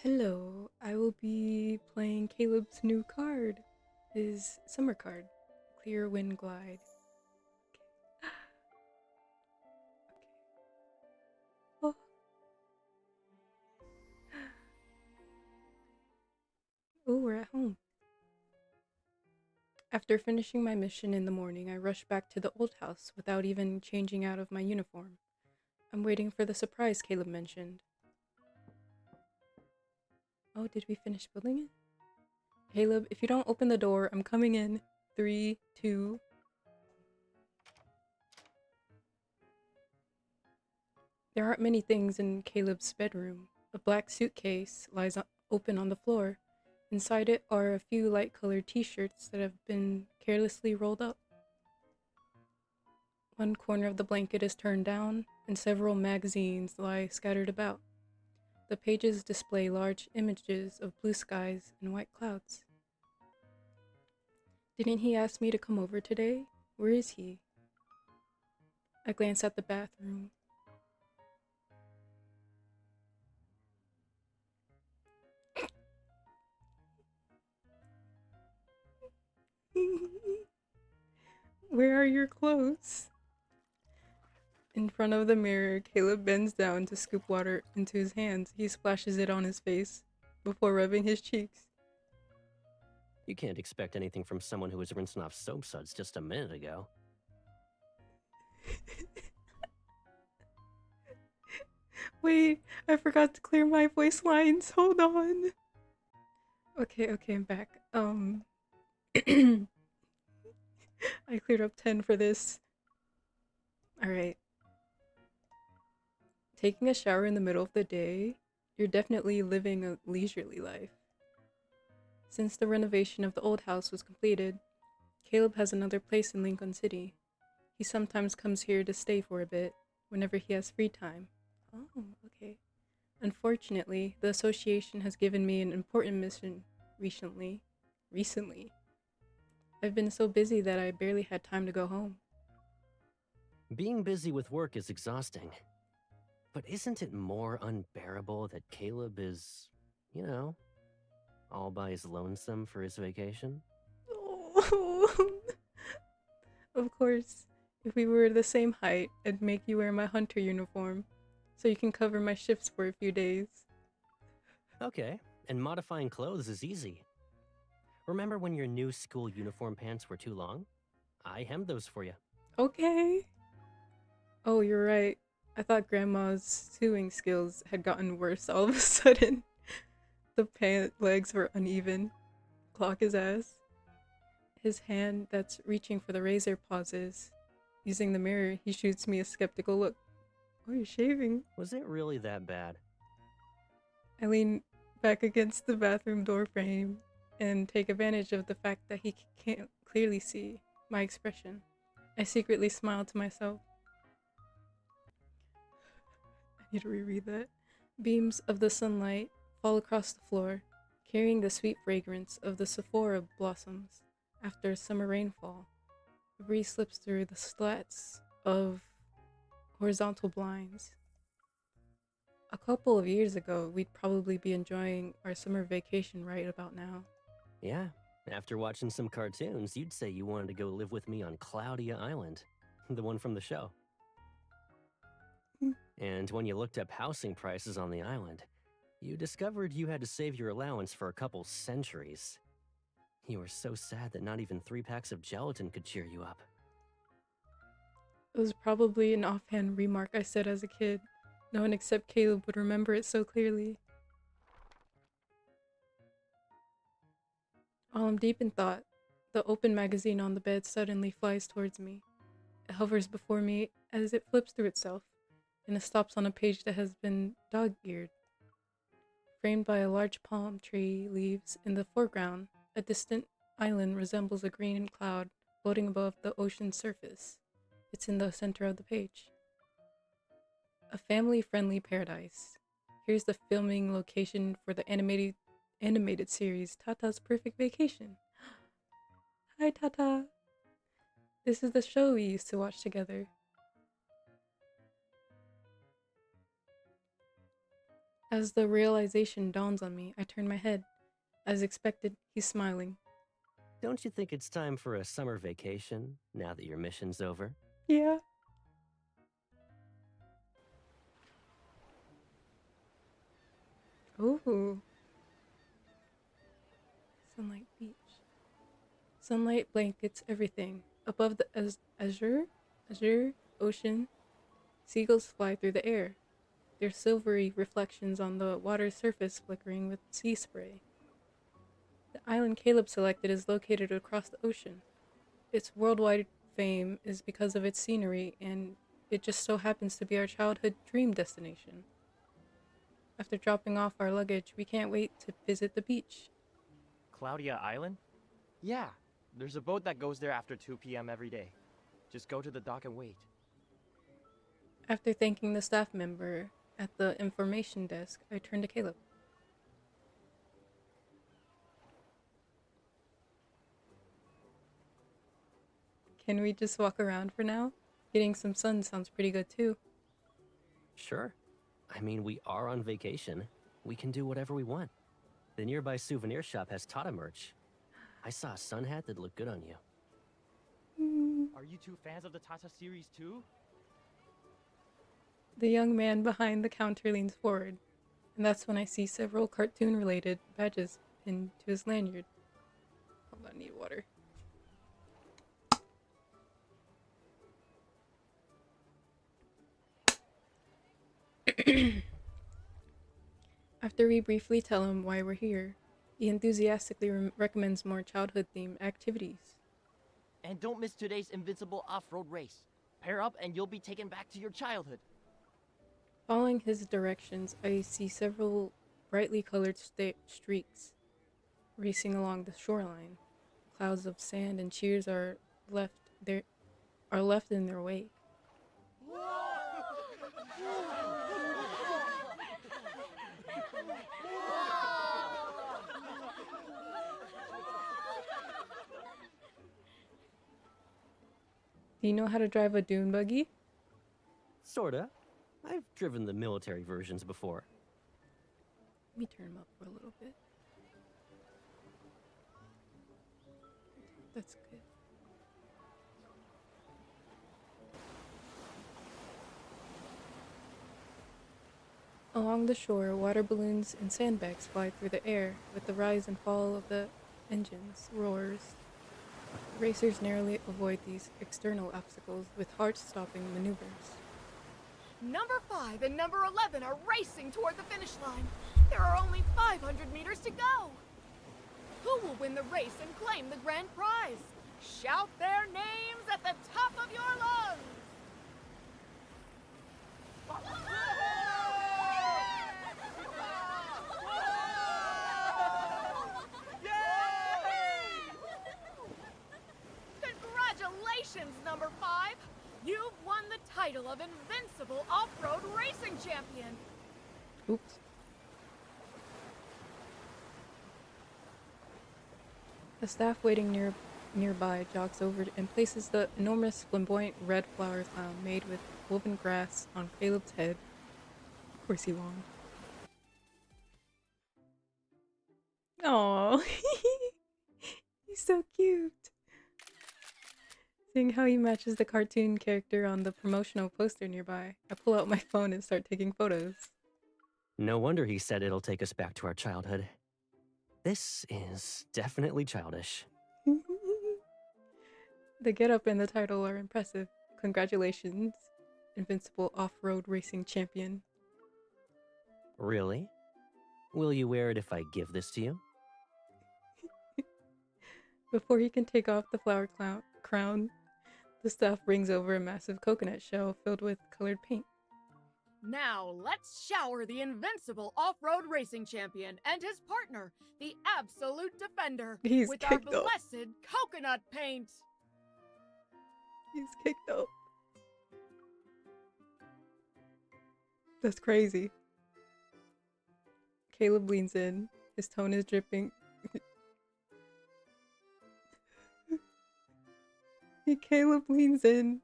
Hello, I will be playing Caleb's new card, his summer card, Clearwind Glide. Okay. Oh, we're at home. After finishing my mission in the morning, I rush back to the old house without even changing out of my uniform. I'm waiting for the surprise Caleb mentioned. Oh, did we finish building it? Caleb, if you don't open the door, I'm coming in. 3, 2. There aren't many things in Caleb's bedroom. A black suitcase lies open on the floor. Inside it are a few light-colored t-shirts that have been carelessly rolled up. One corner of the blanket is turned down, and several magazines lie scattered about. The pages display large images of blue skies and white clouds. Didn't he ask me to come over today? Where is he? I glance at the bathroom. Where are your clothes? In front of the mirror, Caleb bends down to scoop water into his hands. He splashes it on his face before rubbing his cheeks. You can't expect anything from someone who was rinsing off soap suds just a minute ago. Wait, I forgot to clear my voice lines. Hold on. Okay, I'm back. I cleared up 10 for this. Alright. Taking a shower in the middle of the day, you're definitely living a leisurely life. Since the renovation of the old house was completed, Caleb has another place in Lincoln City. He sometimes comes here to stay for a bit, whenever he has free time. Oh, okay. Unfortunately, the association has given me an important mission recently. I've been so busy that I barely had time to go home. Being busy with work is exhausting. But isn't it more unbearable that Caleb is, all by his lonesome for his vacation? Oh. Of course, if we were the same height, I'd make you wear my hunter uniform, so you can cover my shifts for a few days. Okay, and modifying clothes is easy. Remember when your new school uniform pants were too long? I hemmed those for you. Okay. Oh, you're right. I thought Grandma's sewing skills had gotten worse all of a sudden. The pant legs were uneven. Clock his ass. His hand that's reaching for the razor pauses. Using the mirror, he shoots me a skeptical look. Oh, you're shaving. Was it really that bad? I lean back against the bathroom door frame and take advantage of the fact that he can't clearly see my expression. I secretly smile to myself. I need to reread that. Beams of the sunlight fall across the floor, carrying the sweet fragrance of the Sephora blossoms after a summer rainfall. The breeze slips through the slats of horizontal blinds. A couple of years ago, we'd probably be enjoying our summer vacation right about now. Yeah, after watching some cartoons, you'd say you wanted to go live with me on Cloudia Island, the one from the show. And when you looked up housing prices on the island, you discovered you had to save your allowance for a couple centuries. You were so sad that not even 3 packs of gelatin could cheer you up. It was probably an offhand remark I said as a kid. No one except Caleb would remember it so clearly. While I'm deep in thought, the open magazine on the bed suddenly flies towards me. It hovers before me as it flips through itself, and it stops on a page that has been dog-eared. Framed by a large palm tree leaves in the foreground, a distant island resembles a green cloud floating above the ocean's surface. It's in the center of the page. A family-friendly paradise. Here's the filming location for the animated series Tata's Perfect Vacation. Hi, Tata. This is the show we used to watch together. As the realization dawns on me, I turn my head. As expected, he's smiling. Don't you think it's time for a summer vacation now that your mission's over? Yeah. Ooh. Sunlight beach. Sunlight blankets everything. Above the azure ocean, seagulls fly through the air, their silvery reflections on the water's surface flickering with sea spray. The island Caleb selected is located across the ocean. Its worldwide fame is because of its scenery, and it just so happens to be our childhood dream destination. After dropping off our luggage, we can't wait to visit the beach. Claudia Island? Yeah, there's a boat that goes there after 2 p.m. every day. Just go to the dock and wait. After thanking the staff member at the information desk, I turn to Caleb. Can we just walk around for now? Getting some sun sounds pretty good too. Sure. I mean, we are on vacation. We can do whatever we want. The nearby souvenir shop has Tata merch. I saw a sun hat that looked good on you. Are you two fans of the Tata series too? The young man behind the counter leans forward, and that's when I see several cartoon-related badges pinned to his lanyard. Hold on, I need water. After we briefly tell him why we're here, he enthusiastically recommends more childhood-themed activities. And don't miss today's invincible off-road race. Pair up and you'll be taken back to your childhood. Following his directions, I see several brightly colored streaks racing along the shoreline. Clouds of sand and cheers are left in their wake. Do you know how to drive a dune buggy? Sorta. I've driven the military versions before. Let me turn him up for a little bit. That's good. Along the shore, water balloons and sandbags fly through the air with the rise and fall of the engines' roars. Racers narrowly avoid these external obstacles with heart-stopping maneuvers. Number 5 and number 11 are racing toward the finish line. There are only 500 meters to go. Who will win the race and claim the grand prize? Shout their names at the top of your lungs! Congratulations, number 5! You've won the title of Invincible Off-Road Racing Champion! Oops. The staff waiting nearby jogs over and places the enormous flamboyant red flower clown made with woven grass on Caleb's head. Of course he won. Aww. He's so cute. Seeing how he matches the cartoon character on the promotional poster nearby, I pull out my phone and start taking photos. No wonder he said it'll take us back to our childhood. This is definitely childish. The getup and the title are impressive. Congratulations, Invincible Off-Road Racing Champion. Really? Will you wear it if I give this to you? Before he can take off the flower crown, the staff brings over a massive coconut shell filled with colored paint. Now let's shower the Invincible Off-Road Racing Champion and his partner, the Absolute Defender, He's with our kicked up. blessed coconut paint! He's kicked up. That's crazy. Caleb leans in. His tone is dripping. Caleb leans in.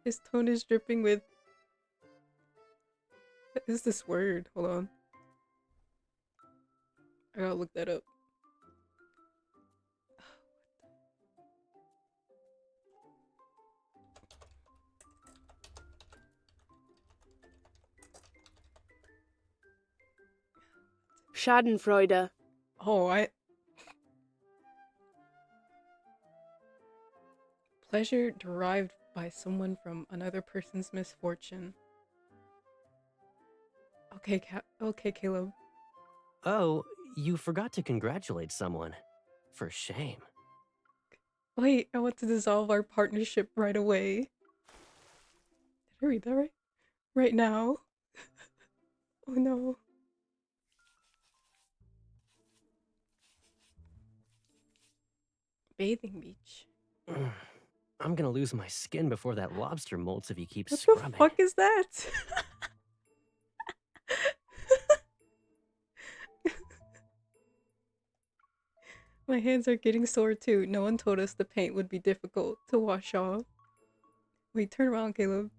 His tone is dripping with... What is this word? Hold on. I gotta look that up. Schadenfreude. Oh, pleasure derived by someone from another person's misfortune. Okay, okay, Caleb. Oh, you forgot to congratulate someone. For shame. Wait, I want to dissolve our partnership right away. Did I read that right? Right now? Oh no. Bathing beach. I'm gonna lose my skin before that lobster molts if you keep What scrubbing. the fuck is that? My hands are getting sore too. No one told us the paint would be difficult to wash off. Wait, turn around, Caleb.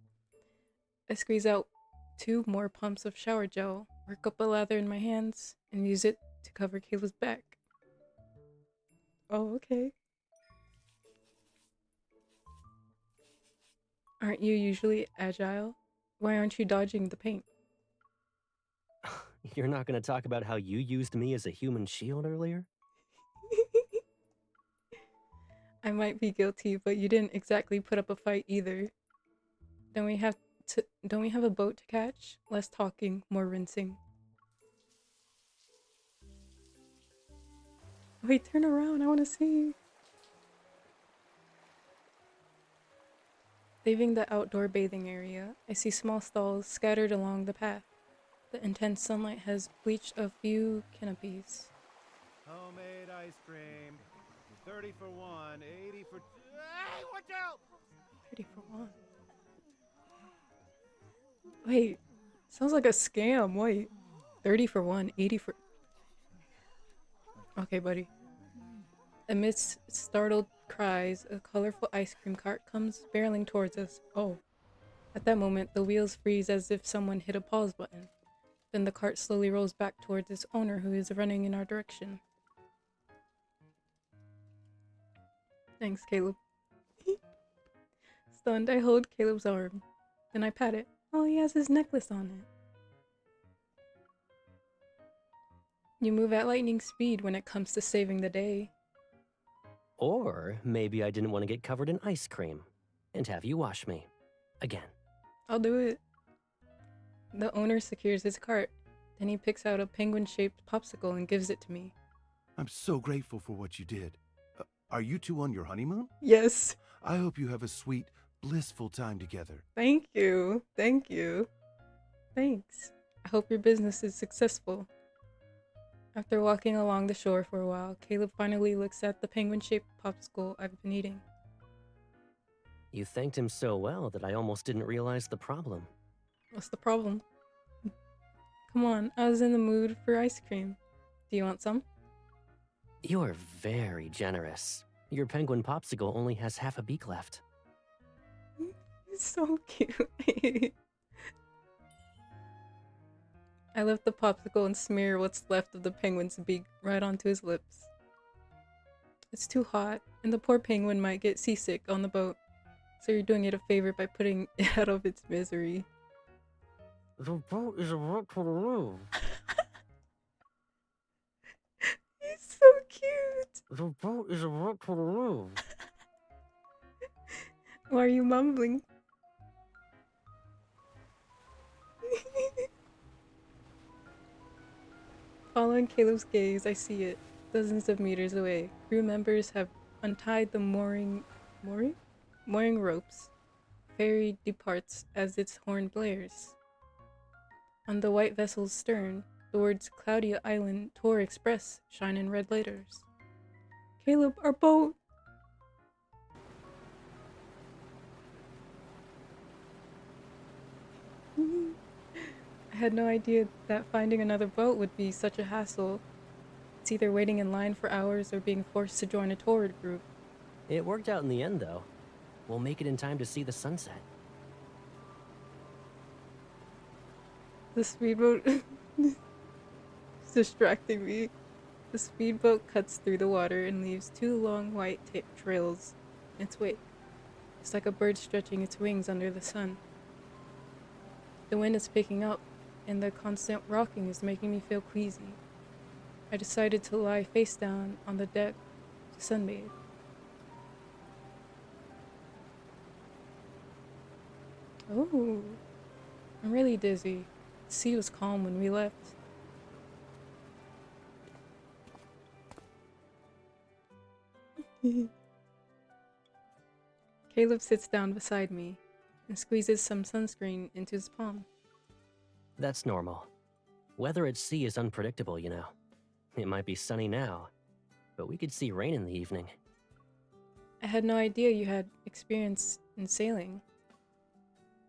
I squeeze out 2 more pumps of shower gel, work up a lather in my hands, and use it to cover Caleb's back. Oh, okay. Aren't you usually agile? Why aren't you dodging the paint? You're not gonna talk about how you used me as a human shield earlier? I might be guilty, but you didn't exactly put up a fight either. Don't we have a boat to catch? Less talking, more rinsing. Wait, turn around, I want to see. Leaving the outdoor bathing area, I see small stalls scattered along the path. The intense sunlight has bleached a few canopies. Homemade ice cream. 30 for 1, 80 for... Hey, watch out! 30 for 1. Wait, sounds like a scam. Wait. 30 for 1, 80 for... Okay, buddy. Amidst startled cries, a colorful ice cream cart comes barreling towards us. Oh. At that moment, the wheels freeze as if someone hit a pause button. Then the cart slowly rolls back towards its owner, who is running in our direction. Thanks, Caleb. Stunned, I hold Caleb's arm. Then I pat it. Oh, he has his necklace on it. You move at lightning speed when it comes to saving the day. Or maybe I didn't want to get covered in ice cream and have you wash me. Again. I'll do it. The owner secures his cart. Then he picks out a penguin-shaped popsicle and gives it to me. I'm so grateful for what you did. Are you two on your honeymoon? Yes. I hope you have a sweet, blissful time together. Thank you. Thank you. Thanks. I hope your business is successful. After walking along the shore for a while, Caleb finally looks at the penguin-shaped popsicle I've been eating. You thanked him so well that I almost didn't realize the problem. What's the problem? Come on, I was in the mood for ice cream. Do you want some? You are very generous. Your penguin popsicle only has half a beak left. It's so cute. I lift the popsicle and smear what's left of the penguin's beak right onto his lips. It's too hot, and the poor penguin might get seasick on the boat. So you're doing it a favor by putting it out of its misery. The boat is about to move. He's so cute. The boat is about to move. Why are you mumbling? Following Caleb's gaze, I see it. Dozens of meters away. Crew members have untied the mooring ropes. Ferry departs as its horn blares. On the white vessel's stern, the words Cloudia Island Tour Express shine in red letters. Caleb, our boat! I had no idea that finding another boat would be such a hassle. It's either waiting in line for hours or being forced to join a tour group. It worked out in the end, though. We'll make it in time to see the sunset. The speedboat is distracting me. The speedboat cuts through the water and leaves two long white trails in its wake. It's like a bird stretching its wings under the sun. The wind is picking up, and the constant rocking is making me feel queasy. I decided to lie face down on the deck to sunbathe. Oh, I'm really dizzy. The sea was calm when we left. Caleb sits down beside me and squeezes some sunscreen into his palm. That's normal. Weather at sea is unpredictable, you know. It might be sunny now, but we could see rain in the evening. I had no idea you had experience in sailing.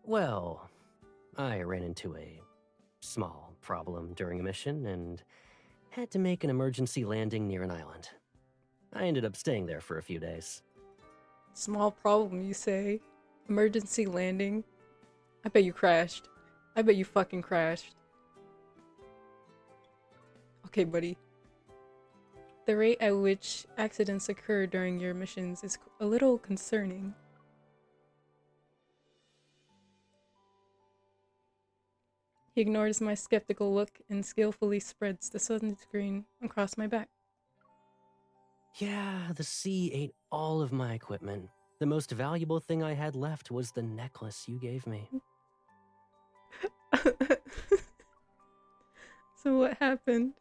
Well, I ran into a small problem during a mission and had to make an emergency landing near an island. I ended up staying there for a few days. Small problem, you say? Emergency landing? I bet you crashed. I bet you fucking crashed. Okay, buddy. The rate at which accidents occur during your missions is a little concerning. He ignores my skeptical look and skillfully spreads the sunscreen across my back. Yeah, the sea ate all of my equipment. The most valuable thing I had left was the necklace you gave me. So what happened?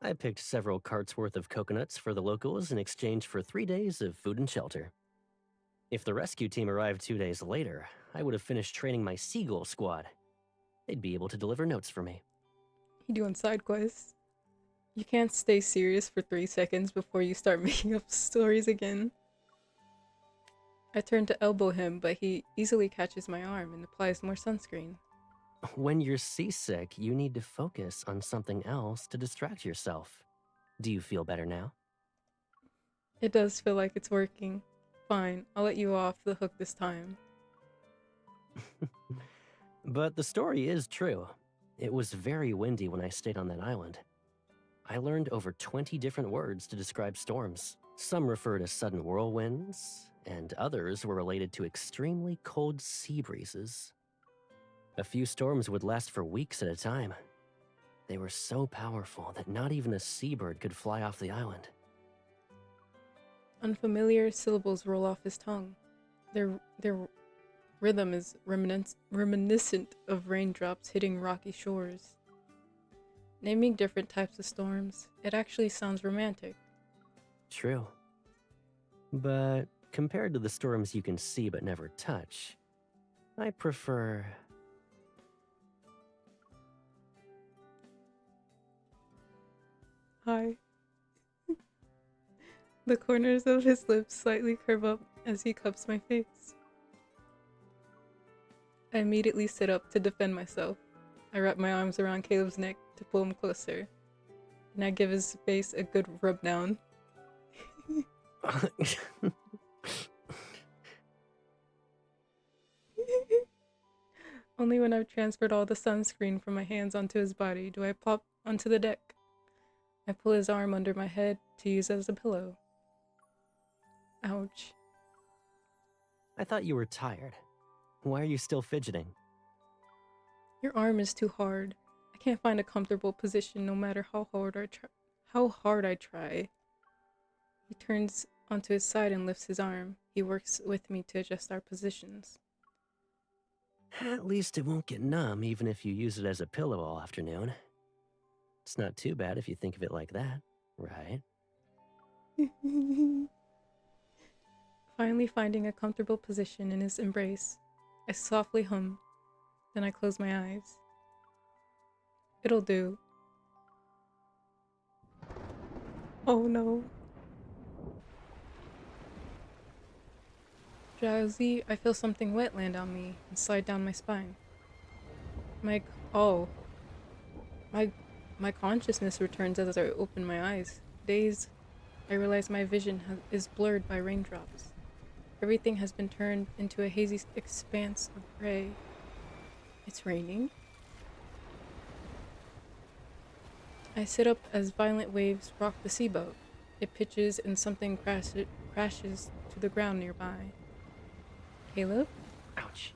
I picked several carts worth of coconuts for the locals in exchange for 3 days of food and shelter. If the rescue team arrived 2 days later, I would have finished training my seagull squad. They'd be able to deliver notes for me. You doing side quests? You can't stay serious for 3 seconds before you start making up stories again. I turn to elbow him, but he easily catches my arm and applies more sunscreen. When you're seasick, you need to focus on something else to distract yourself. Do you feel better now? It does feel like it's working. Fine, I'll let you off the hook this time. But the story is true. It was very windy when I stayed on that island. I learned over 20 different words to describe storms. Some refer to sudden whirlwinds, and others were related to extremely cold sea breezes. A few storms would last for weeks at a time. They were so powerful that not even a seabird could fly off the island. Unfamiliar syllables roll off his tongue. Their rhythm is reminiscent of raindrops hitting rocky shores. Naming different types of storms, it actually sounds romantic. True. But compared to the storms you can see but never touch, I prefer... Hi. The corners of his lips slightly curve up as he cups my face. I immediately sit up to defend myself. I wrap my arms around Caleb's neck to pull him closer, and I give his face a good rub down. Only when I've transferred all the sunscreen from my hands onto his body do I plop onto the deck. I pull his arm under my head to use as a pillow. Ouch. I thought you were tired. Why are you still fidgeting? Your arm is too hard. I can't find a comfortable position no matter how hard I try. He turns onto his side and lifts his arm. He works with me to adjust our positions. At least it won't get numb even if you use it as a pillow all afternoon. It's not too bad if you think of it like that, right? Finally finding a comfortable position in his embrace, I softly hum. Then I close my eyes. It'll do. Oh no. Drowsy, I feel something wet land on me and slide down my spine. My consciousness returns as I open my eyes. Dazed, I realize my vision is blurred by raindrops. Everything has been turned into a hazy expanse of gray. It's raining. I sit up as violent waves rock the seaboat. It pitches and something crashes to the ground nearby. Caleb? Ouch.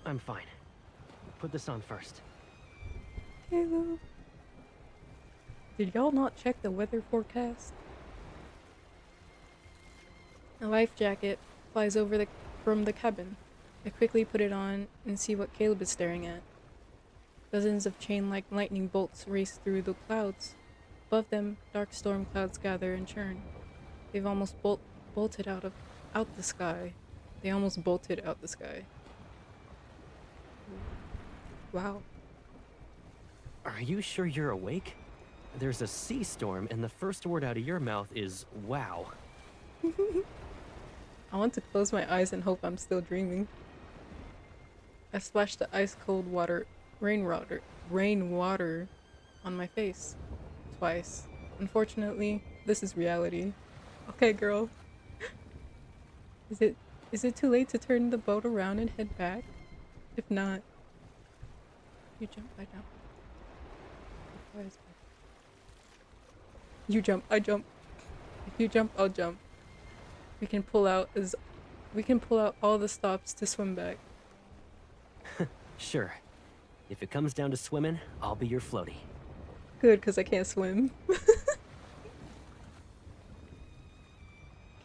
I'm fine. Put this on first. Caleb? Did y'all not check the weather forecast? A life jacket flies over from the cabin. I quickly put it on and see what Caleb is staring at. Dozens of chain-like lightning bolts race through the clouds. Above them, dark storm clouds gather and churn. They've almost bolted out the sky. They almost bolted out the sky. Wow. Are you sure you're awake? There's a sea storm, and the first word out of your mouth is wow. I want to close my eyes and hope I'm still dreaming. I splashed the ice-cold rainwater on my face. Twice. Unfortunately, this is reality. Okay, girl. Is it too late to turn the boat around and head back? If not, you jump, I jump. You jump, I jump. If you jump, I'll jump. We can pull out all the stops to swim back. Sure. If it comes down to swimming, I'll be your floaty. Good, because I can't swim.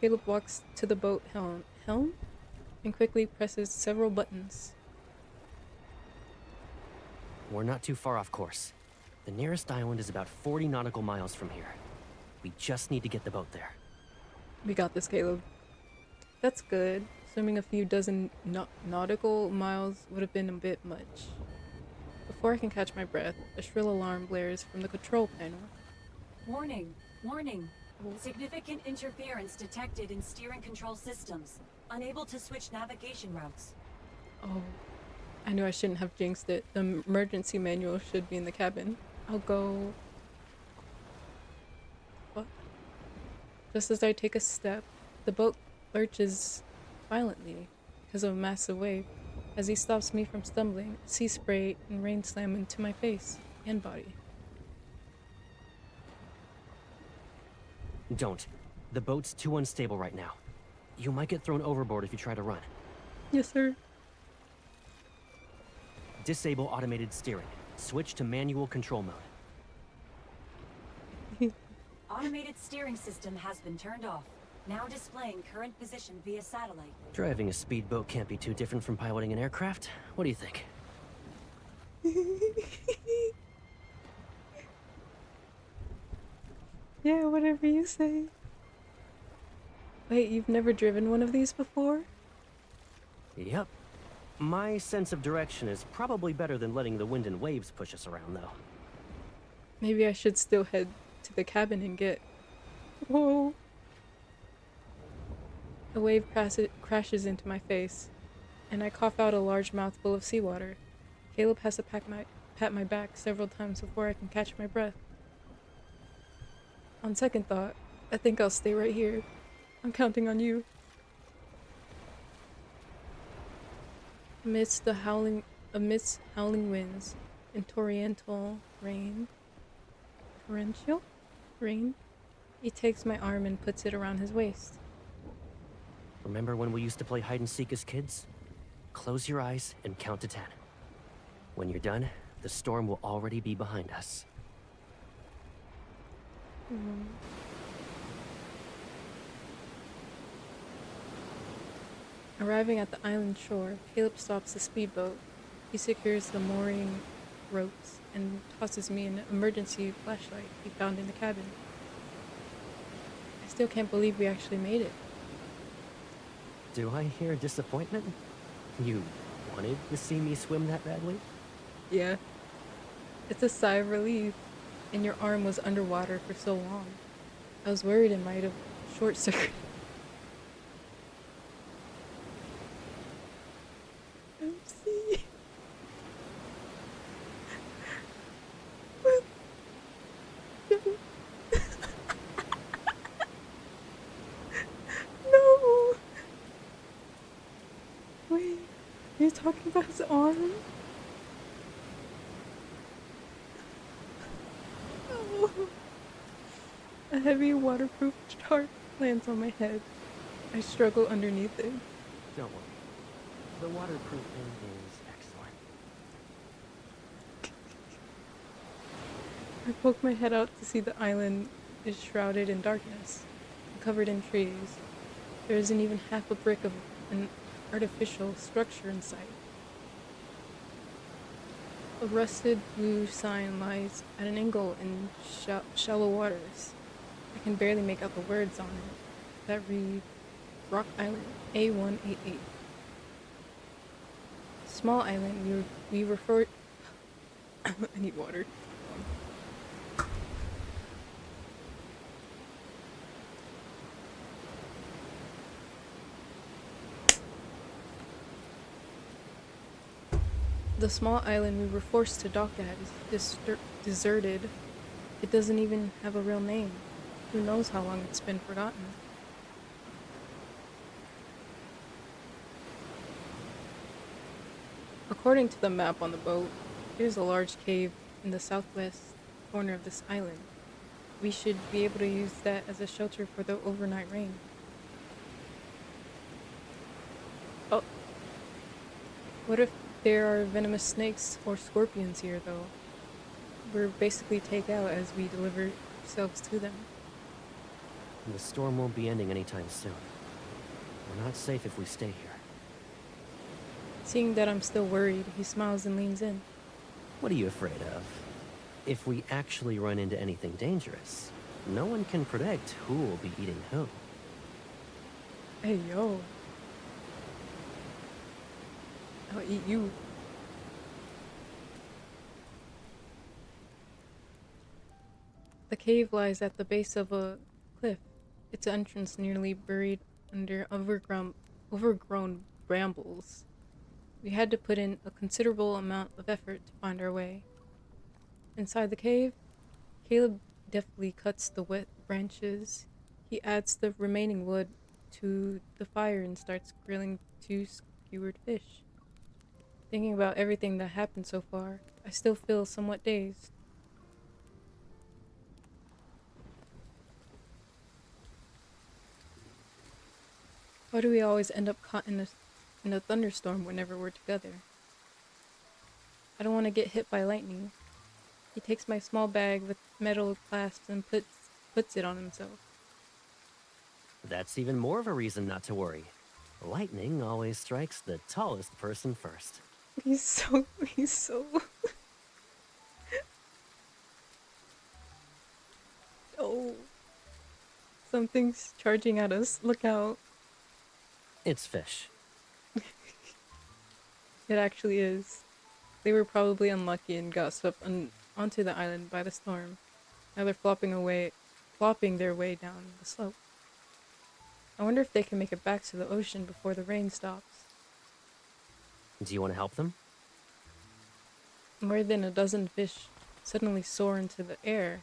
Caleb walks to the boat helm and quickly presses several buttons. We're not too far off course. The nearest island is about 40 nautical miles from here. We just need to get the boat there. We got this, Caleb. That's good. Swimming a few dozen nautical miles would have been a bit much. Before I can catch my breath, a shrill alarm blares from the control panel. Warning, warning. Significant interference detected in steering control systems. Unable to switch navigation routes. Oh, I knew I shouldn't have jinxed it. The emergency manual should be in the cabin. I'll go... What? Just as I take a step, the boat lurches violently because of a massive wave. As he stops me from stumbling, sea spray and rain slam into my face and body. Don't. The boat's too unstable right now. You might get thrown overboard if you try to run. Yes, sir. Disable automated steering. Switch to manual control mode. Automated steering system has been turned off. Now displaying current position via satellite. Driving a speedboat can't be too different from piloting an aircraft. What do you think? Yeah, whatever you say. Wait, you've never driven one of these before? Yep. My sense of direction is probably better than letting the wind and waves push us around, though. Maybe I should still head to the cabin and get... Whoa. A wave crashes into my face, and I cough out a large mouthful of seawater. Caleb has to pat my back several times before I can catch my breath. On second thought, I think I'll stay right here. I'm counting on you. Amidst howling winds and torrential rain, he takes my arm and puts it around his waist. Remember when we used to play hide and seek as kids? Close your eyes and count to 10. When you're done, the storm will already be behind us. Arriving at the island shore, Caleb stops the speedboat. He secures the mooring ropes and tosses me an emergency flashlight he found in the cabin. I still can't believe we actually made it. Do I hear disappointment? You wanted to see me swim that badly? Yeah. It's a sigh of relief, and your arm was underwater for so long. I was worried it might have short-circuited. Oopsie. No. Wait, you're talking about his arm? A heavy waterproof tarp lands on my head. I struggle underneath it. Don't worry. The waterproofing is excellent. I poke my head out to see the island is shrouded in darkness, covered in trees. There isn't even half a brick of an artificial structure in sight. A rusted blue sign lies at an angle in shallow waters. I can barely make out the words on it that read Rock Island A188. Small island we refer. I need water. The small island we were forced to dock at is deserted. It doesn't even have a real name. Who knows how long it's been forgotten? According to the map on the boat, there's a large cave in the southwest corner of this island. We should be able to use that as a shelter for the overnight rain. Oh. What if there are venomous snakes or scorpions here, though? We're basically takeout as we deliver ourselves to them. The storm won't be ending anytime soon. We're not safe if we stay here. Seeing that I'm still worried, he smiles and leans in. What are you afraid of? If we actually run into anything dangerous, no one can predict who will be eating who. Hey, yo. I'll eat you. The cave lies at the base of a cliff, its entrance nearly buried under overgrown brambles. We had to put in a considerable amount of effort to find our way. Inside the cave, Caleb deftly cuts the wet branches. He adds the remaining wood to the fire and starts grilling 2 skewered fish. Thinking about everything that happened so far, I still feel somewhat dazed. Why do we always end up caught in a thunderstorm whenever we're together? I don't want to get hit by lightning. He takes my small bag with metal clasps and puts it on himself. That's even more of a reason not to worry. Lightning always strikes the tallest person first. He's so... Oh. Something's charging at us. Look out. It's fish. It actually is. They were probably unlucky and got swept onto the island by the storm. Now they're flopping their way down the slope. I wonder if they can make it back to the ocean before the rain stops. Do you want to help them? More than a dozen fish suddenly soar into the air.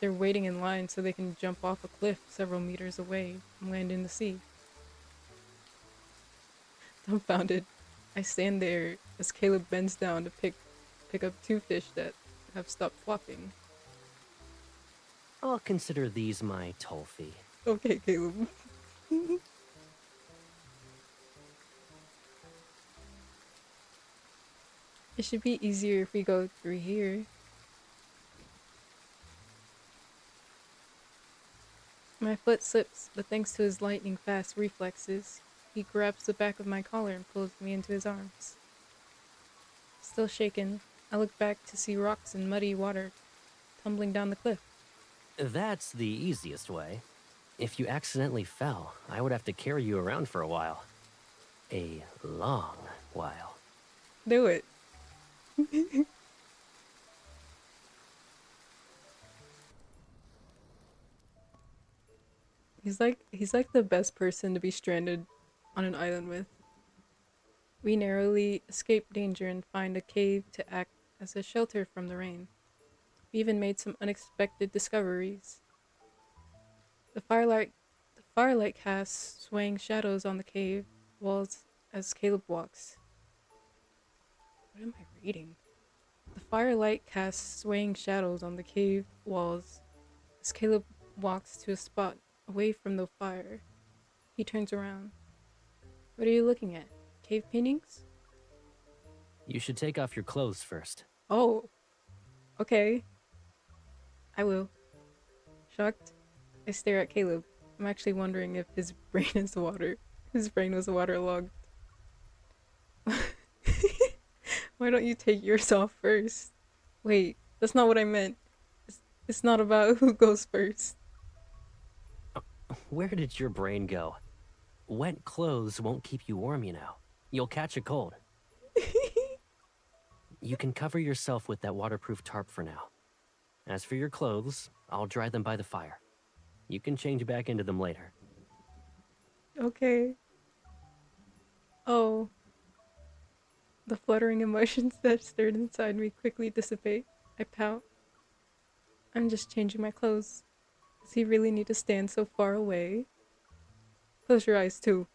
They're waiting in line so they can jump off a cliff several meters away and land in the sea. Dumbfounded, I stand there as Caleb bends down to pick up 2 fish that have stopped flopping. I'll consider these my toll fee. Okay, Caleb. It should be easier if we go through here. My foot slips, but thanks to his lightning-fast reflexes, he grabs the back of my collar and pulls me into his arms. Still shaken, I look back to see rocks and muddy water tumbling down the cliff. That's the easiest way. If you accidentally fell, I would have to carry you around for a while. A long while. Do it. He's like the best person to be stranded on an island with. We narrowly escape danger and find a cave to act as a shelter from the rain. We even made some unexpected discoveries. The firelight casts swaying shadows on the cave walls as Caleb walks. What am I reading? The firelight casts swaying shadows on the cave walls as Caleb walks to a spot away from the fire. He turns around. What are you looking at? Cave paintings? You should take off your clothes first. Oh, okay. I will. Shocked, I stare at Caleb. I'm actually wondering if his brain is water. His brain was waterlogged. Why don't you take yours off first? Wait, that's not what I meant. It's not about who goes first. Where did your brain go? Wet clothes won't keep you warm, you know. You'll catch a cold. You can cover yourself with that waterproof tarp for now. As for your clothes, I'll dry them by the fire. You can change back into them later. Okay. Oh. The fluttering emotions that stirred inside me quickly dissipate. I pout. I'm just changing my clothes. Does he really need to stand so far away? Close your eyes, too.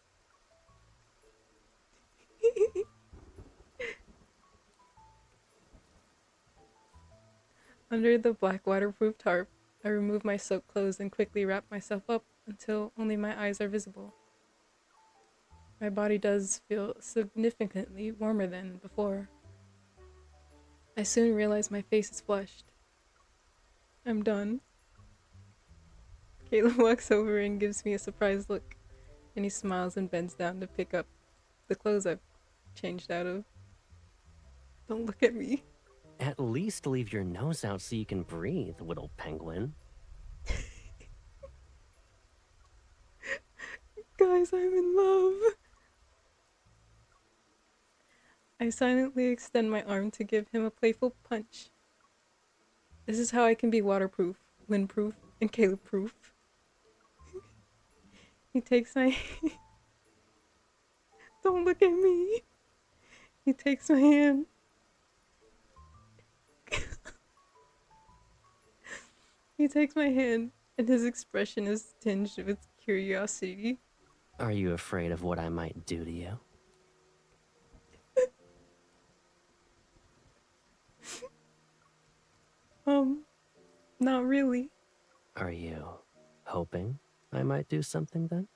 Under the black waterproof tarp, I remove my soaked clothes and quickly wrap myself up until only my eyes are visible. My body does feel significantly warmer than before. I soon realize my face is flushed. I'm done. Caleb walks over and gives me a surprised look, and he smiles and bends down to pick up the clothes I've changed out of. Don't look at me. At least leave your nose out so you can breathe, little penguin. Guys, I'm in love. I silently extend my arm to give him a playful punch. This is how I can be waterproof, windproof, and Caleb-proof. He takes my... Don't look at me. He takes my hand. He takes my hand, and his expression is tinged with curiosity. Are you afraid of what I might do to you? Not really. Are you hoping I might do something then?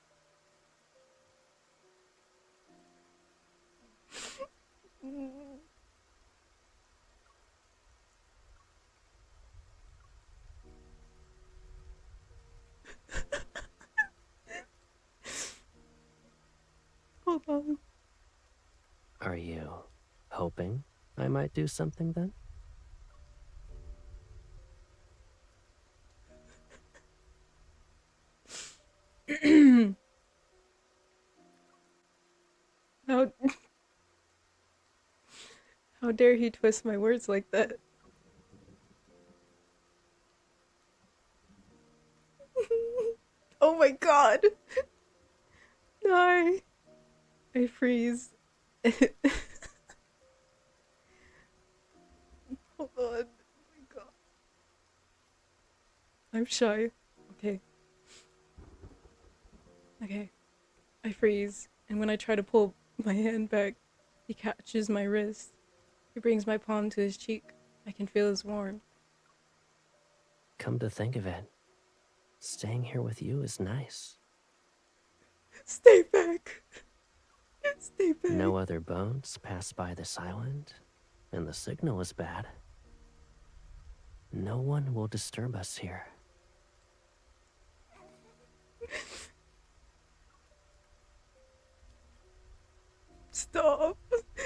Hold on. Are you hoping I might do something then? How... How dare he twist my words like that? Oh my god! Die! I freeze. Hold on. Oh my god. I'm shy. Okay. Okay. I freeze, and when I try to pull my hand back, he catches my wrist. He brings my palm to his cheek. I can feel his warmth. Come to think of it, staying here with you is nice. Stay back! Stay back! No other boats pass by this island, and the signal is bad. No one will disturb us here. Stop!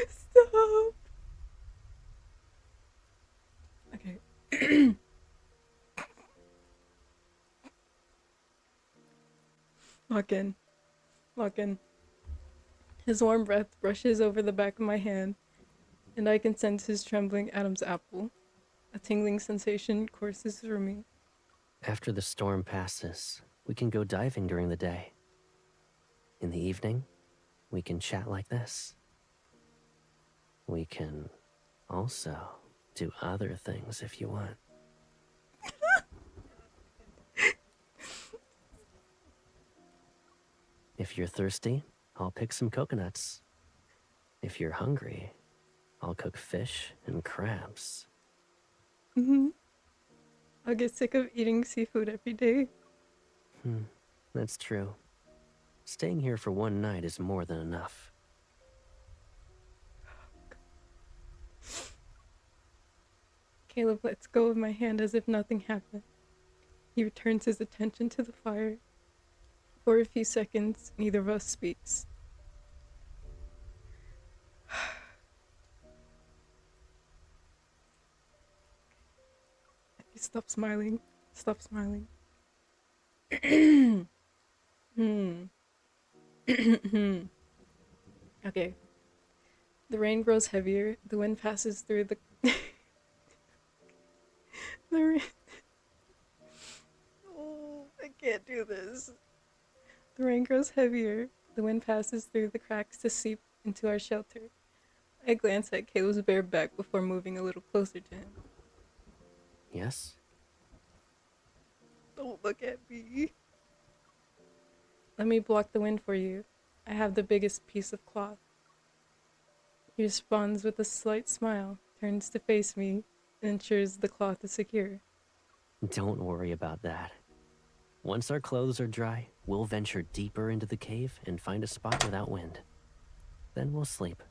Stop! Okay. Lock in. Lock in. His warm breath brushes over the back of my hand, and I can sense his trembling Adam's apple. A tingling sensation courses through me. After the storm passes, we can go diving during the day. In the evening, we can chat like this. We can also do other things if you want. If you're thirsty, I'll pick some coconuts. If you're hungry, I'll cook fish and crabs. I'll get sick of eating seafood every day. That's true. Staying here for one night is more than enough. Caleb lets go of my hand as if nothing happened. He returns his attention to the fire. For a few seconds, neither of us speaks. Stop smiling. Stop smiling. Okay. The rain grows heavier. The wind passes through the... the rain... Oh, I can't do this. The rain grows heavier. The wind passes through the cracks to seep into our shelter. I glance at Caleb's bare back before moving a little closer to him. Yes? Don't look at me. Let me block the wind for you. I have the biggest piece of cloth. He responds with a slight smile, turns to face me, and ensures the cloth is secure. Don't worry about that. Once our clothes are dry, we'll venture deeper into the cave and find a spot without wind. Then we'll sleep.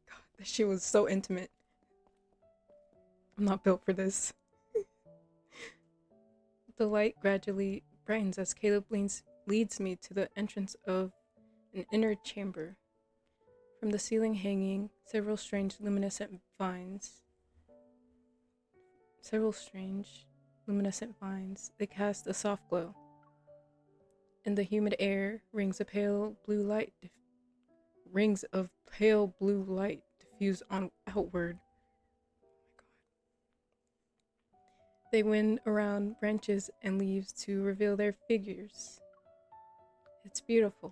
God, that shit was so intimate. I'm not built for this. The light gradually brightens as Caleb leads me to the entrance of an inner chamber. From the ceiling hanging several strange luminescent vines. They cast a soft glow. In the humid air, rings of pale blue light diffuse outward. They wind around branches and leaves to reveal their figures. It's beautiful.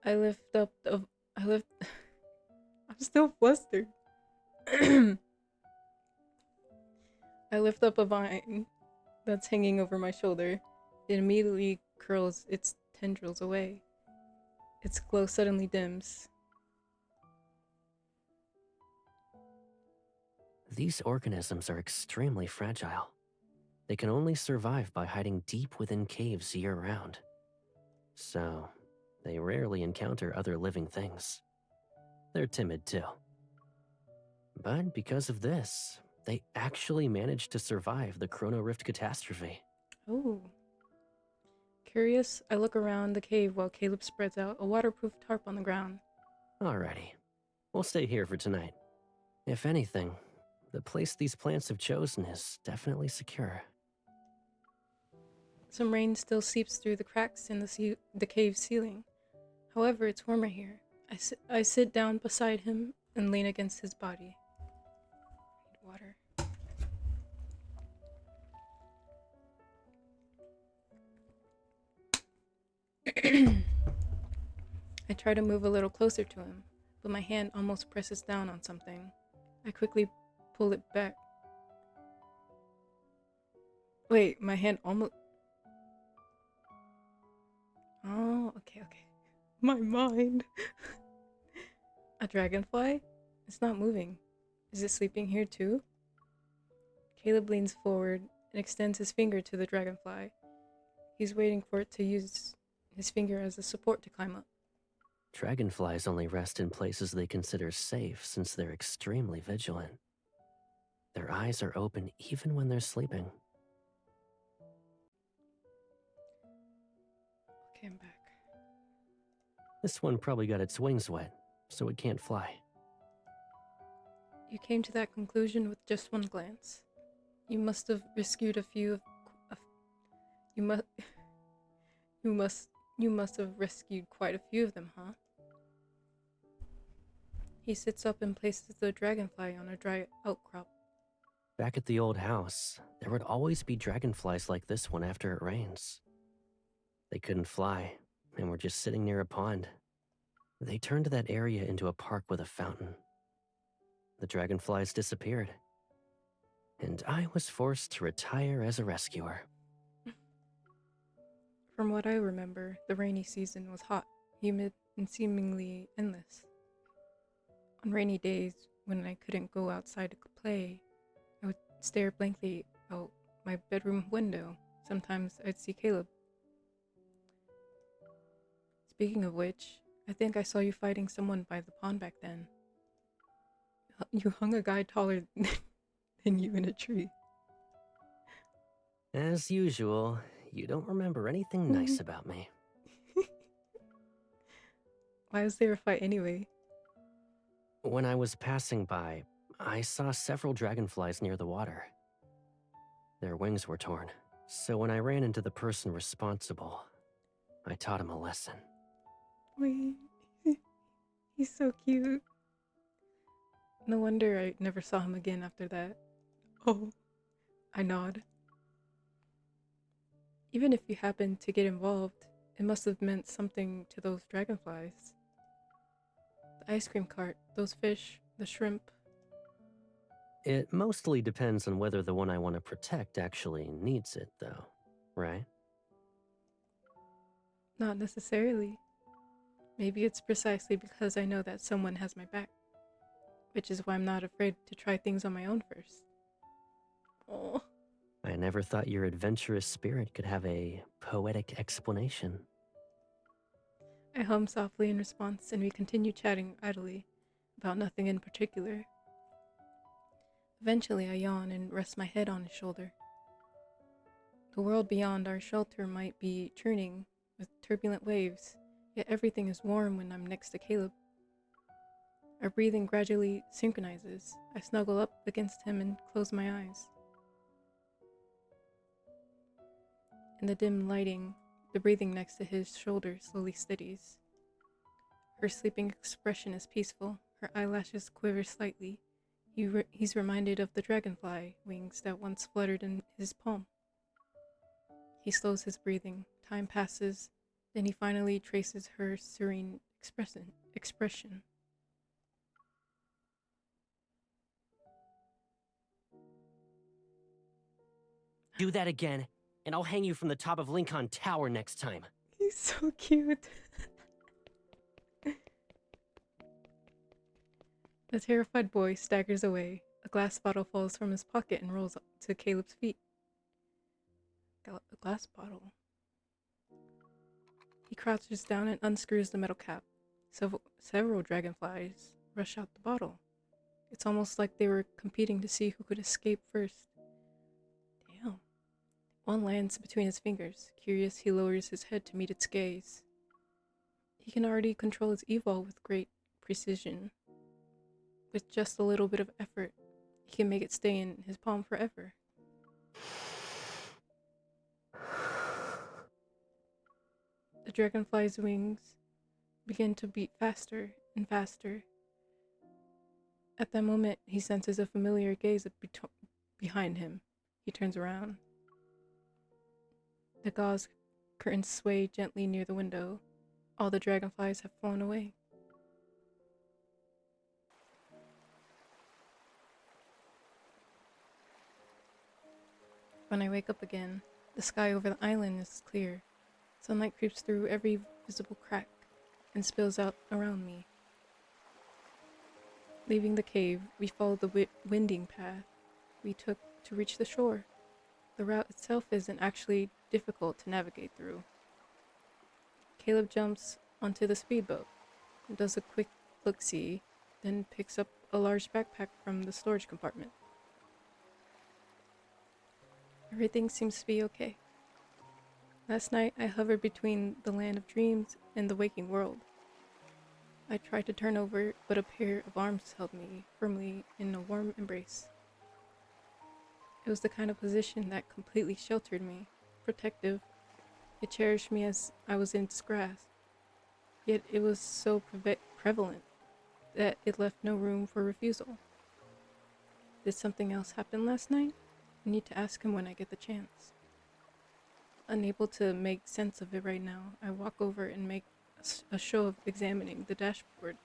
I'm still flustered. I lift up a vine that's hanging over my shoulder. It immediately curls its tendrils away. Its glow suddenly dims. These organisms are extremely fragile. They can only survive by hiding deep within caves year-round. So, they rarely encounter other living things. They're timid too. But because of this, they actually managed to survive the Chrono Rift catastrophe. Oh. Curious, I look around the cave while Caleb spreads out a waterproof tarp on the ground. Alrighty, we'll stay here for tonight. If anything, the place these plants have chosen is definitely secure. Some rain still seeps through the cracks in the cave ceiling. However, it's warmer here. I sit down beside him and lean against his body. Water. I try to move a little closer to him, but my hand almost presses down on something. I quickly pull it back. Wait, my hand almost... Oh, okay. My mind. A dragonfly? It's not moving. Is it sleeping here too? Caleb leans forward and extends his finger to the dragonfly. He's waiting for it to use his finger as a support to climb up. Dragonflies only rest in places they consider safe since they're extremely vigilant. Their eyes are open even when they're sleeping. Okay, I'm back. This one probably got its wings wet, so it can't fly. You came to that conclusion with just one glance. You must have rescued a few of... You must have rescued quite a few of them, huh? He sits up and places the dragonfly on a dry outcrop. Back at the old house, there would always be dragonflies like this one after it rains. They couldn't fly, and were just sitting near a pond. They turned that area into a park with a fountain. The dragonflies disappeared, and I was forced to retire as a rescuer. From what I remember, the rainy season was hot, humid, and seemingly endless. On rainy days, when I couldn't go outside to play, I would stare blankly out my bedroom window. Sometimes I'd see Caleb. Speaking of which, I think I saw you fighting someone by the pond back then. You hung a guy taller than you in a tree. As usual, you don't remember anything nice about me. Why was there a fight anyway? When I was passing by, I saw several dragonflies near the water. Their wings were torn, so when I ran into the person responsible, I taught him a lesson. Wait, he's so cute. No wonder I never saw him again after that. Oh, I nod. Even if you happened to get involved, it must have meant something to those dragonflies. The ice cream cart, those fish, the shrimp. It mostly depends on whether the one I want to protect actually needs it, though, right? Not necessarily. Maybe it's precisely because I know that someone has my back, which is why I'm not afraid to try things on my own first. Oh. I never thought your adventurous spirit could have a poetic explanation. I hum softly in response, and we continue chatting idly about nothing in particular. Eventually, I yawn and rest my head on his shoulder. The world beyond our shelter might be churning with turbulent waves, yet everything is warm when I'm next to Caleb. Our breathing gradually synchronizes. I snuggle up against him and close my eyes. In the dim lighting, the breathing next to his shoulder slowly steadies. Her sleeping expression is peaceful. Her eyelashes quiver slightly. He's reminded of the dragonfly wings that once fluttered in his palm. He slows his breathing. Time passes. Then he finally traces her serene expression. Do that again, and I'll hang you from the top of Lincoln Tower next time. He's so cute. The terrified boy staggers away. A glass bottle falls from his pocket and rolls up to Caleb's feet. A glass bottle. He crouches down and unscrews the metal cap. Several dragonflies rush out the bottle. It's almost like they were competing to see who could escape first. Damn. One lands between his fingers. Curious, he lowers his head to meet its gaze. He can already control his evol with great precision. With just a little bit of effort, he can make it stay in his palm forever. The dragonfly's wings begin to beat faster and faster. At that moment, he senses a familiar gaze behind him. He turns around. The gauze curtains sway gently near the window. All the dragonflies have flown away. When I wake up again, the sky over the island is clear. Sunlight creeps through every visible crack and spills out around me. Leaving the cave, we follow the winding path we took to reach the shore. The route itself isn't actually difficult to navigate through. Caleb jumps onto the speedboat and does a quick look-see, then picks up a large backpack from the storage compartment. Everything seems to be okay. Last night, I hovered between the land of dreams and the waking world. I tried to turn over, but a pair of arms held me firmly in a warm embrace. It was the kind of position that completely sheltered me, protective. It cherished me as I was in its grasp. Yet it was so prevalent that it left no room for refusal. Did something else happen last night? I need to ask him when I get the chance. Unable to make sense of it right now, I walk over and make a show of examining the dashboard.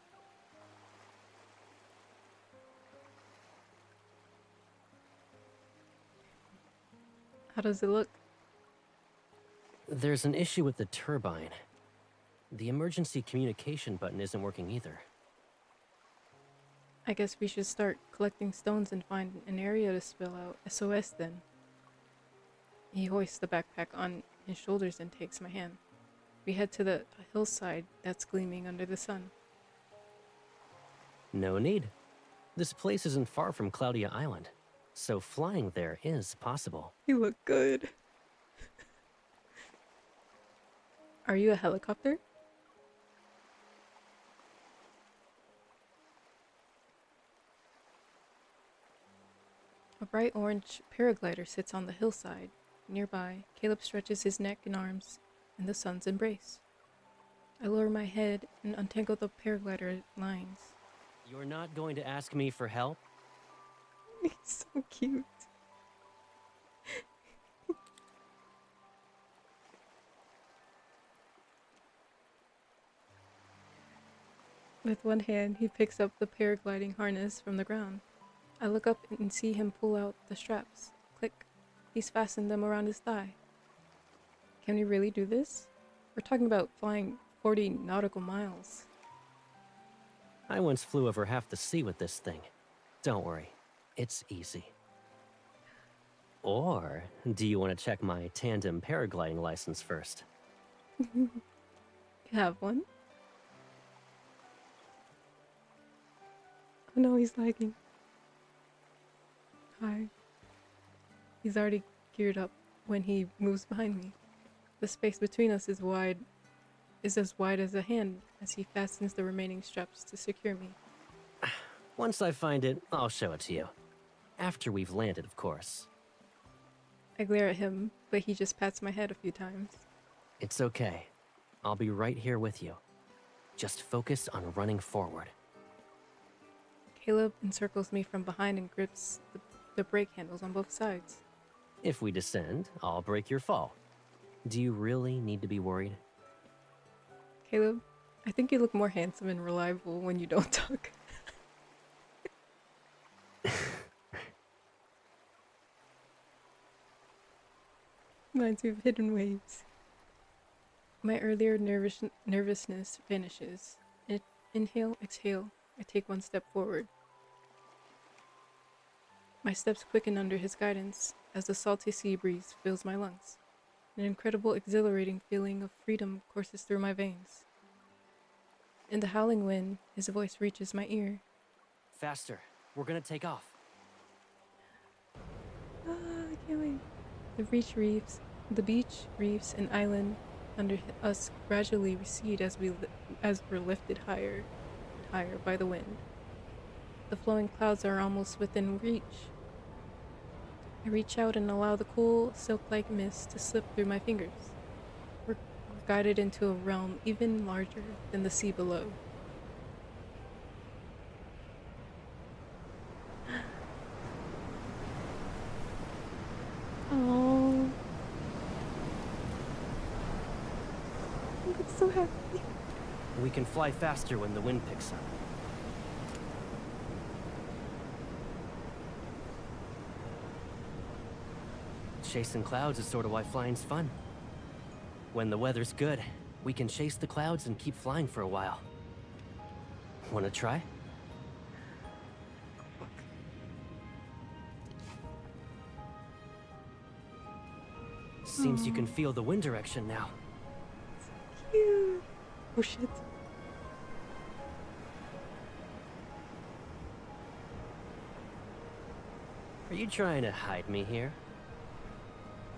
How does it look? There's an issue with the turbine. The emergency communication button isn't working either. I guess we should start collecting stones and find an area to spill out. SOS then. He hoists the backpack on his shoulders and takes my hand. We head to the hillside that's gleaming under the sun. No need. This place isn't far from Cloudia Island, so flying there is possible. You look good. Are you a helicopter? A bright orange paraglider sits on the hillside. Nearby, Caleb stretches his neck and arms in the sun's embrace. I lower my head and untangle the paraglider lines. You're not going to ask me for help? He's so cute. With one hand, he picks up the paragliding harness from the ground. I look up and see him pull out the straps. Click. He's fastened them around his thigh. Can we really do this? We're talking about flying 40 nautical miles. I once flew over half the sea with this thing. Don't worry, it's easy. Or do you want to check my tandem paragliding license first? You have one? Oh no, he's lagging. Hi. He's already geared up when he moves behind me. The space between us is as wide as a hand as he fastens the remaining straps to secure me. Once I find it, I'll show it to you. After we've landed, of course. I glare at him, but he just pats my head a few times. It's okay. I'll be right here with you. Just focus on running forward. Caleb encircles me from behind and grips the brake handles on both sides. If we descend, I'll break your fall. Do you really need to be worried? Caleb, I think you look more handsome and reliable when you don't talk. Reminds me of Hidden Waves. My earlier nervousness vanishes. Inhale, exhale. I take one step forward. My steps quicken under his guidance as the salty sea breeze fills my lungs. An incredible, exhilarating feeling of freedom courses through my veins. In the howling wind, his voice reaches my ear. Faster. We're gonna take off. I can't wait. The beach reefs and island under us gradually recede as we're lifted higher by the wind. The flowing clouds are almost within reach. I reach out and allow the cool, silk-like mist to slip through my fingers. We're guided into a realm even larger than the sea below. Oh, I'm so happy. We can fly faster when the wind picks up. Chasing clouds is sort of why flying's fun. When the weather's good, we can chase the clouds and keep flying for a while. Wanna try? Seems you can feel the wind direction now. Cute. Oh shit. Are you trying to hide me here?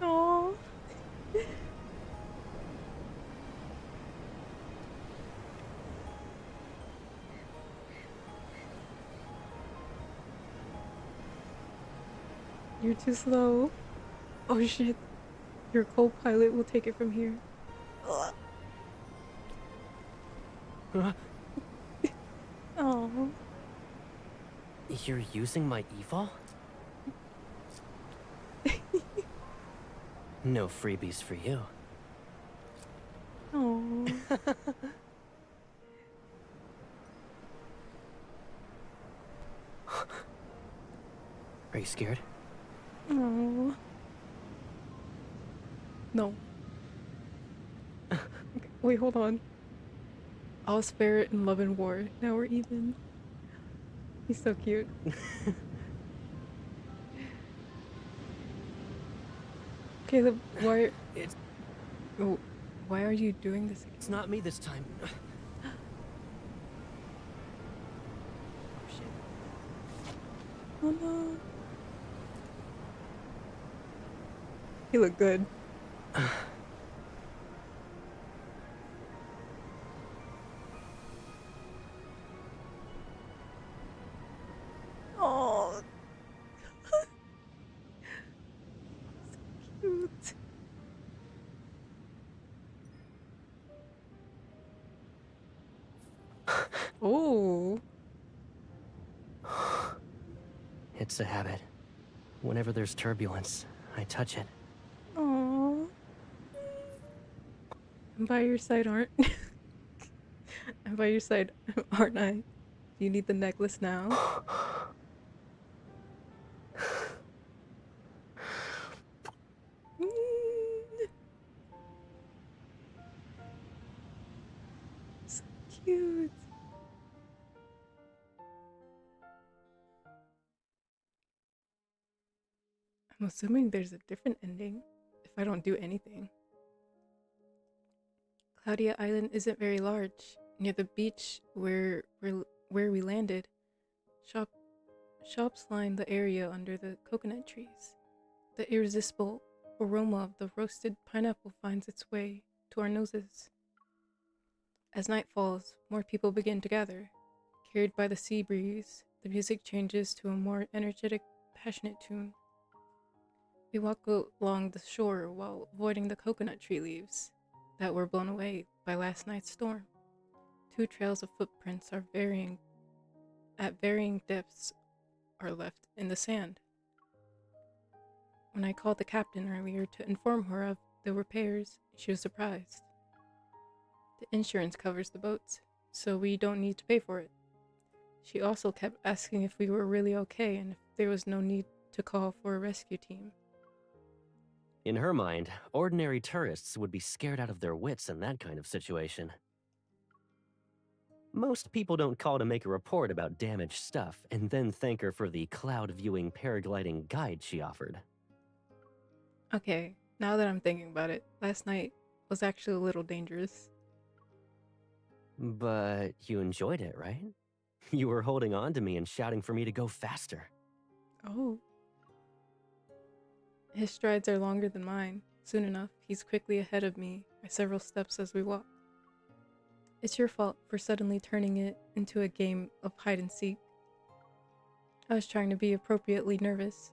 Oh. You're too slow. Oh shit. Your co-pilot will take it from here. Oh. You're using my e-fall? No freebies for you. Oh. Are you scared? Oh. No. Okay, wait, hold on. I was fair in love and war. Now we're even. He's so cute. Caleb, It's oh, why are you doing this again? it's not me this time. Oh shit. Oh no. He looked good. Oh, cute. Oh. It's a habit. Whenever there's turbulence, I touch it. Oh. I'm by your side, aren't? I'm by your side, aren't I? Do you need the necklace now? Mm. So cute. I'm assuming there's a different ending if I don't do anything. Claudia Island isn't very large. Near the beach where we landed, shops line the area under the coconut trees. The irresistible aroma of the roasted pineapple finds its way to our noses. As night falls, more people begin to gather. Carried by the sea breeze, the music changes to a more energetic, passionate tune. We walk along the shore while avoiding the coconut tree leaves that were blown away by last night's storm. Two trails of footprints are at varying depths are left in the sand. When I called the captain earlier to inform her of the repairs, she was surprised. The insurance covers the boats, so we don't need to pay for it. She also kept asking if we were really okay and if there was no need to call for a rescue team. In her mind, ordinary tourists would be scared out of their wits in that kind of situation. Most people don't call to make a report about damaged stuff and then thank her for the cloud-viewing paragliding guide she offered. Okay, now that I'm thinking about it, last night was actually a little dangerous. But you enjoyed it, right? You were holding on to me and shouting for me to go faster. Oh. His strides are longer than mine. Soon enough, he's quickly ahead of me by several steps as we walk. It's your fault for suddenly turning it into a game of hide and seek. I was trying to be appropriately nervous,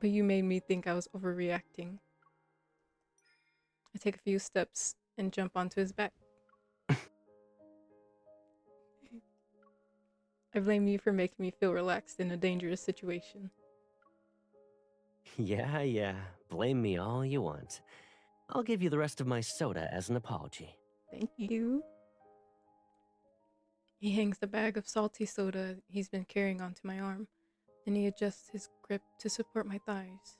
but you made me think I was overreacting. I take a few steps and jump onto his back. I blame you for making me feel relaxed in a dangerous situation. Yeah, blame me all you want. I'll give you the rest of my soda as an apology. Thank you. He hangs the bag of salty soda he's been carrying onto my arm, and he adjusts his grip to support my thighs.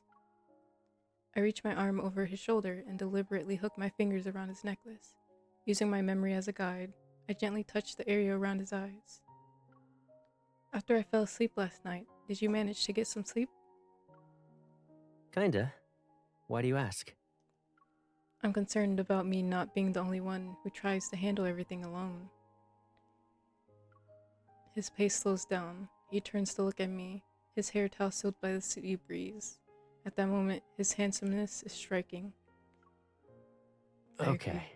I reach my arm over his shoulder and deliberately hook my fingers around his necklace. Using my memory as a guide, I gently touch the area around his eyes. After I fell asleep last night, did you manage to get some sleep? Kinda. Why do you ask? I'm concerned about me not being the only one who tries to handle everything alone. His pace slows down. He turns to look at me, his hair tousled by the sea breeze. At that moment, his handsomeness is striking. Okay.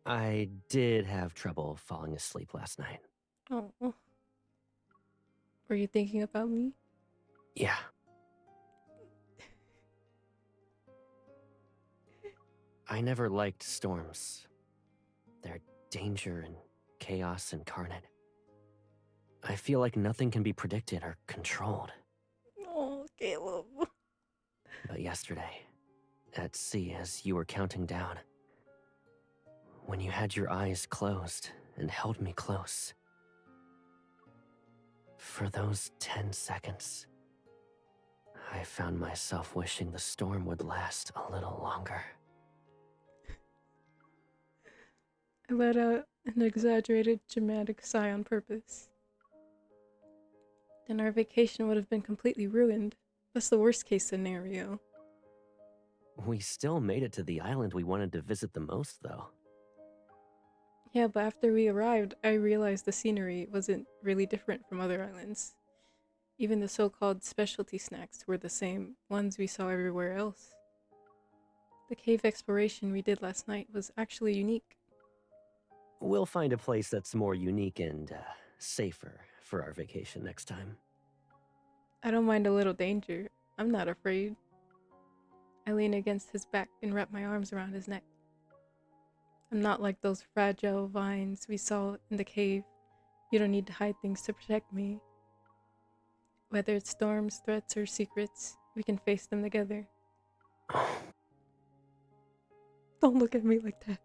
I did have trouble falling asleep last night. Oh. Were you thinking about me? Yeah. I never liked storms. They're danger and chaos incarnate. I feel like nothing can be predicted or controlled. Oh, Caleb. But yesterday, at sea as you were counting down, when you had your eyes closed and held me close, for those 10 seconds, I found myself wishing the storm would last a little longer. I let out an exaggerated, dramatic sigh on purpose. Then our vacation would have been completely ruined. That's the worst case scenario. We still made it to the island we wanted to visit the most, though. Yeah, but after we arrived, I realized the scenery wasn't really different from other islands. Even the so-called specialty snacks were the same ones we saw everywhere else. The cave exploration we did last night was actually unique. We'll find a place that's more unique and safer for our vacation next time. I don't mind a little danger. I'm not afraid. I lean against his back and wrap my arms around his neck. I'm not like those fragile vines we saw in the cave. You don't need to hide things to protect me. Whether it's storms, threats, or secrets, we can face them together. Don't look at me like that.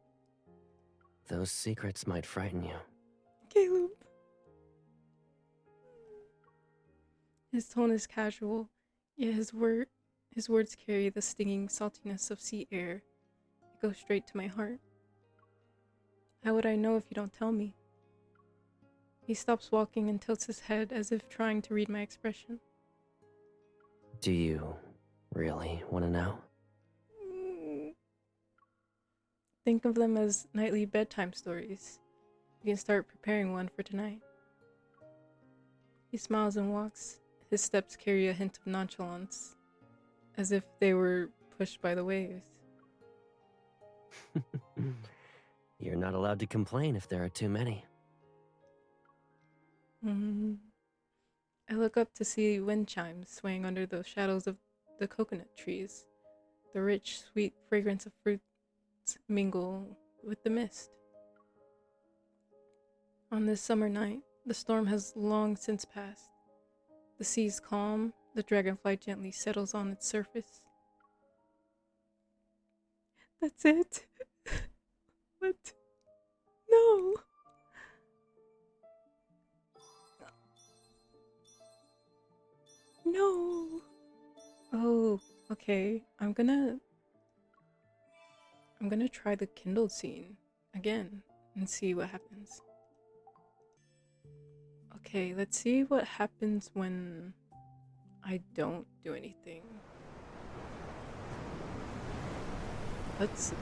Those secrets might frighten you. Caleb. His tone is casual, yet his words carry the stinging saltiness of sea air. It goes straight to my heart. How would I know if you don't tell me? He stops walking and tilts his head as if trying to read my expression. Do you really want to know? Think of them as nightly bedtime stories. We can start preparing one for tonight. He smiles and walks. His steps carry a hint of nonchalance, as if they were pushed by the waves. You're not allowed to complain if there are too many. I look up to see wind chimes swaying under the shadows of the coconut trees. The rich, sweet fragrance of fruits mingle with the mist. On this summer night, the storm has long since passed. The sea's calm, the dragonfly gently settles on its surface. That's it? What? No! No! Oh, okay. I'm gonna try the kindled scene again and see what happens. Okay, let's see what happens when I don't do anything. Let's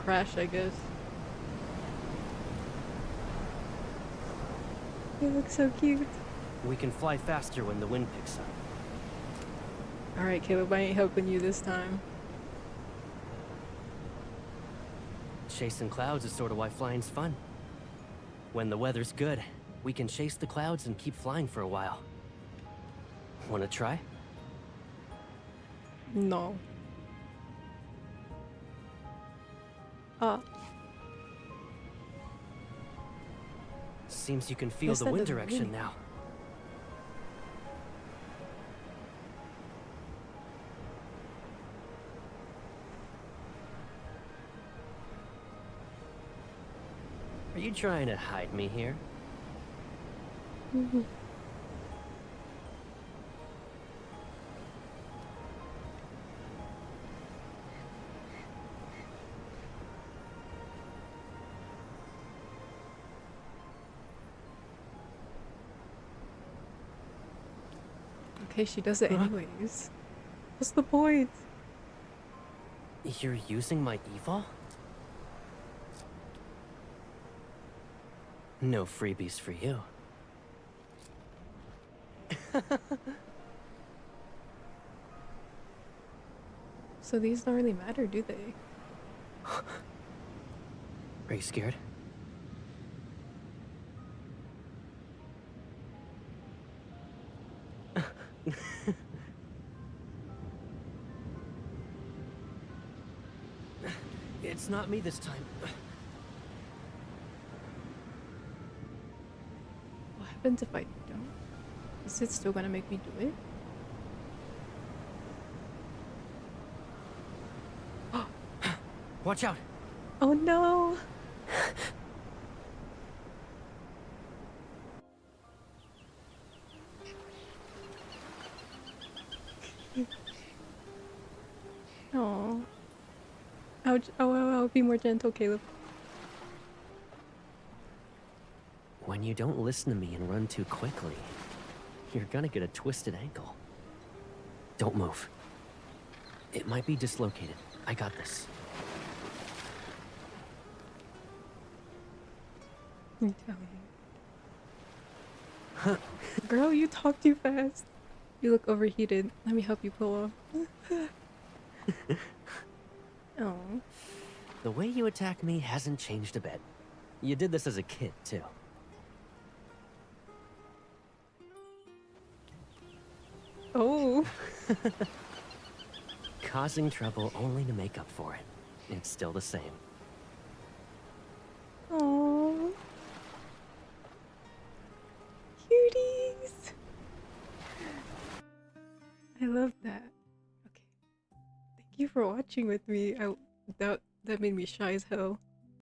crash, I guess. You look so cute. We can fly faster when the wind picks up. Alright, Caleb, I ain't helping you this time. Chasing clouds is sort of why flying's fun. When the weather's good, we can chase the clouds and keep flying for a while. Wanna try? No. Seems you can feel Guess the that wind doesn't direction mean- now. Are you trying to hide me here? Okay, she does it anyways. What's the point? You're using my evil? No freebies for you. So these don't really matter, do they? Are you scared? It's not me this time. What happens if I don't? Is it still gonna make me do it? Watch out! Oh no! Oh. Ouch. Oh, be more gentle, Caleb. When you don't listen to me and run too quickly, You're gonna get a twisted ankle. Don't move. It might be dislocated. I got this. You tell me. Girl, you talk too fast. You look overheated. Let me help you pull off. Oh. The way you attack me hasn't changed a bit. You did this as a kid, too. Oh. Causing trouble only to make up for it. It's still the same. Oh. Cuties. I love that. Okay. Thank you for watching with me. That made me shy as hell.